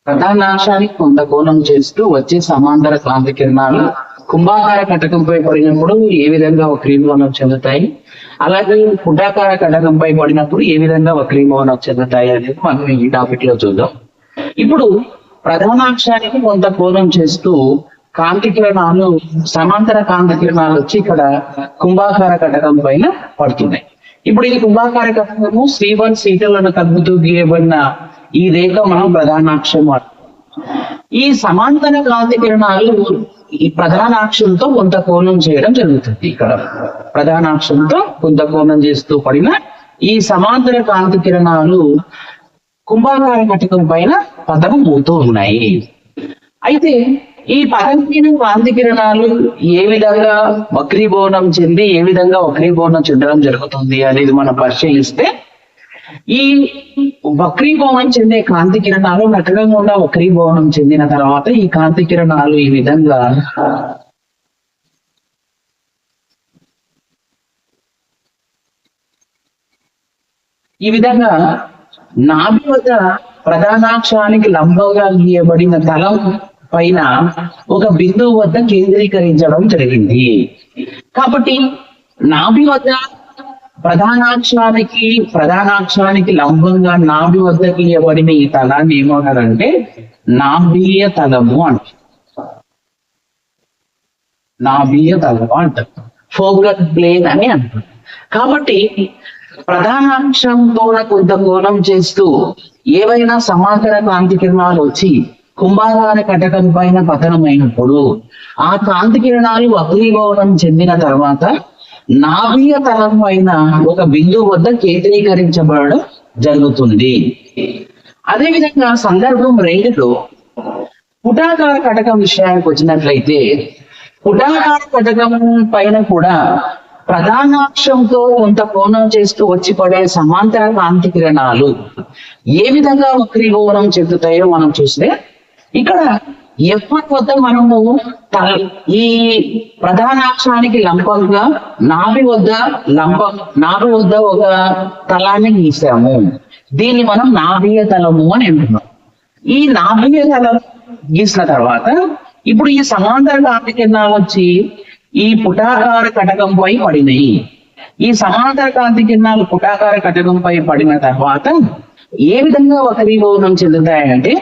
ప్రధానాంశానికి కొంత కోణం చేస్తూ వచ్చే సమాంతర కాంతి కిరణాలు కుంభాకార కటకంపై పడినప్పుడు ఏ విధంగా వక్రీభవనం చెందుతాయి, అలాగే పుటాకార కటకంపై పడినప్పుడు ఏ విధంగా వక్రీభవనం చెందుతాయి అనేది మనం ఈ టాపిక్ లో చూద్దాం. ఇప్పుడు ప్రధానాంశానికి కొంత కోణం చేస్తూ కాంతి కిరణాలు సమాంతర కాంతి కిరణాలు వచ్చి ఇక్కడ కుంభాకార కటకం పైన పడుతున్నాయి. ఇప్పుడు ఇది కుంభాకార కటకము C1 C2లను కలుపుతూ గీయబడిన ఈ రేఖ మనం ప్రధానాక్షం. ఈ సమాంతర కాంతి కిరణాలు ఈ ప్రధానాక్షంతో కొంత కోణం చేయడం జరుగుతుంది. ఇక్కడ ప్రధానాక్షంతో కొంత కోణం చేస్తూ పడిన ఈ సమాంతర కాంతి కిరణాలు కుంభాకార కటకం పైన పతనం అవుతూ ఉన్నాయి. అయితే ఈ పతనమైన కాంతి కిరణాలు ఏ విధంగా వక్రీభవనం చెంది ఏ విధంగా వక్రీభవనం చెందడం జరుగుతుంది అనేది మనం పరిశీలిస్తే, ఈ వక్రీభవనం చెందే కాంతి కిరణాలు కటకం గుండా వక్రీభవనం చెందిన తర్వాత ఈ కాంతి కిరణాలు ఈ విధంగా నాభి వద్ద ప్రధానాక్షానికి లంబంగా గీయబడిన తలం పైన ఒక బిందువు వద్ద కేంద్రీకరించడం జరిగింది. కాబట్టి నాభి వద్ద ప్రధానాక్షానికి లంబంగా నాభి వద్ద గీయబడిన ఈ తలాన్ని ఏమన్నారంటే నాభీయ తలము అంటారు. నాభీయ తలము అంటారు, ఫోకల్ ప్లేన్ అని అంటారు. కాబట్టి ప్రధానాంశంతో కొంత కోణం చేస్తూ ఏవైనా సమాంతర కాంతి కిరణాలు వచ్చి కుంభాకార కటకం పైన పతనమైనప్పుడు ఆ కాంతి కిరణాలు వక్రీభవనం చెందిన తర్వాత నాభీయ తలం పైన ఒక బిందువు వద్ద కేంద్రీకరించబడడం జరుగుతుంది. అదేవిధంగా సందర్భం 2లో పుటాకార కటకం విషయానికి వచ్చినట్లయితే, పుటాకార కటకం పైన కూడా ప్రధానాక్షంతో కొంత కోణం చేస్తూ వచ్చి పడే సమాంతర కాంతి కిరణాలు ఏ విధంగా వక్రీభవనం చెందుతాయో మనం చూస్తే, ఇక్కడ F1 వద్ద మనము ఈ ప్రధానాక్షానికి లంబంగా నాభి వద్ద ఒక తలాన్ని గీసాము. దీన్ని మనం నాభీయ తలము అని అంటున్నాం. ఈ నాభీయ తలం గీసిన తర్వాత ఇప్పుడు ఈ సమాంతర కాంతి కిరణాలు వచ్చి ఈ పుటాకార కటకంపై పడినాయి. ఈ సమాంతర కాంతి కిరణాలు పుటాకార కటకంపై పడిన తర్వాత ఏ విధంగా వక్రీభవనం చెందుతాయంటే,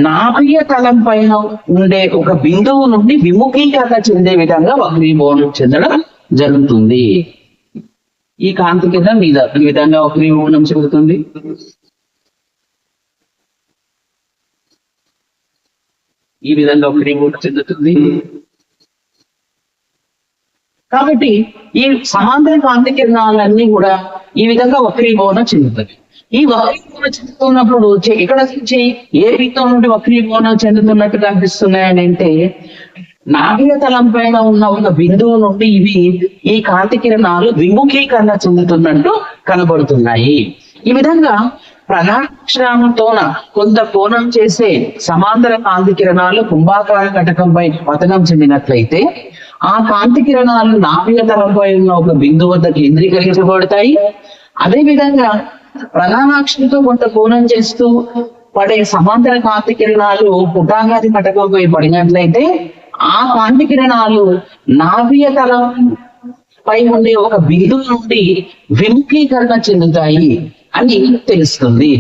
నాభీయ తలం పైన ఉండే ఒక బిందువు నుండి విముఖీకరణ చెందే విధంగా వక్రీభవనం చెందడం జరుగుతుంది. ఈ కాంతి కిరణం మీద ఈ విధంగా వక్రీభవనం చెందుతుంది. ఈ విధంగా వక్రీభవనం చెందుతుంది. కాబట్టి ఈ సమాంతర కాంతి కిరణాలన్నీ కూడా ఈ విధంగా వక్రీభవనం చెందుతాయి. ఈ వక్రీభవనం చెందుతున్నప్పుడు ఇక్కడ నుంచి ఏ బిందువు నుండి వక్రీభవనం చెందుతున్నట్టు కనిపిస్తున్నాయని అంటే, నాభీయ తలం పైన ఉన్న ఒక బిందువు నుండి ఈ కాంతి కిరణాలు విముఖీకరణ చెందుతున్నట్టు కనబడుతున్నాయి. ఈ విధంగా ప్రధానాక్షరంతోన కొంత కోణం చేసే సమాంతర కాంతి కిరణాలు కుంభాకార కటకంపై పతనం చెందినట్లయితే ఆ కాంతి కిరణాలు నాభీయ తలంపై ఉన్న ఒక బిందువు వద్ద కేంద్రీకరించబడతాయి. అదేవిధంగా ప్రధానాక్షంతో కొంత కోణం చేస్తూ పడే సమాంతర కాంతి కిరణాలు పుటాకార కటకంపై పడినట్లయితే ఆ కాంతి కిరణాలు నాభీయ తలం పై ఉండే ఒక బిందువు నుండి విముఖీకరణ చెందుతాయి అని తెలుస్తుంది.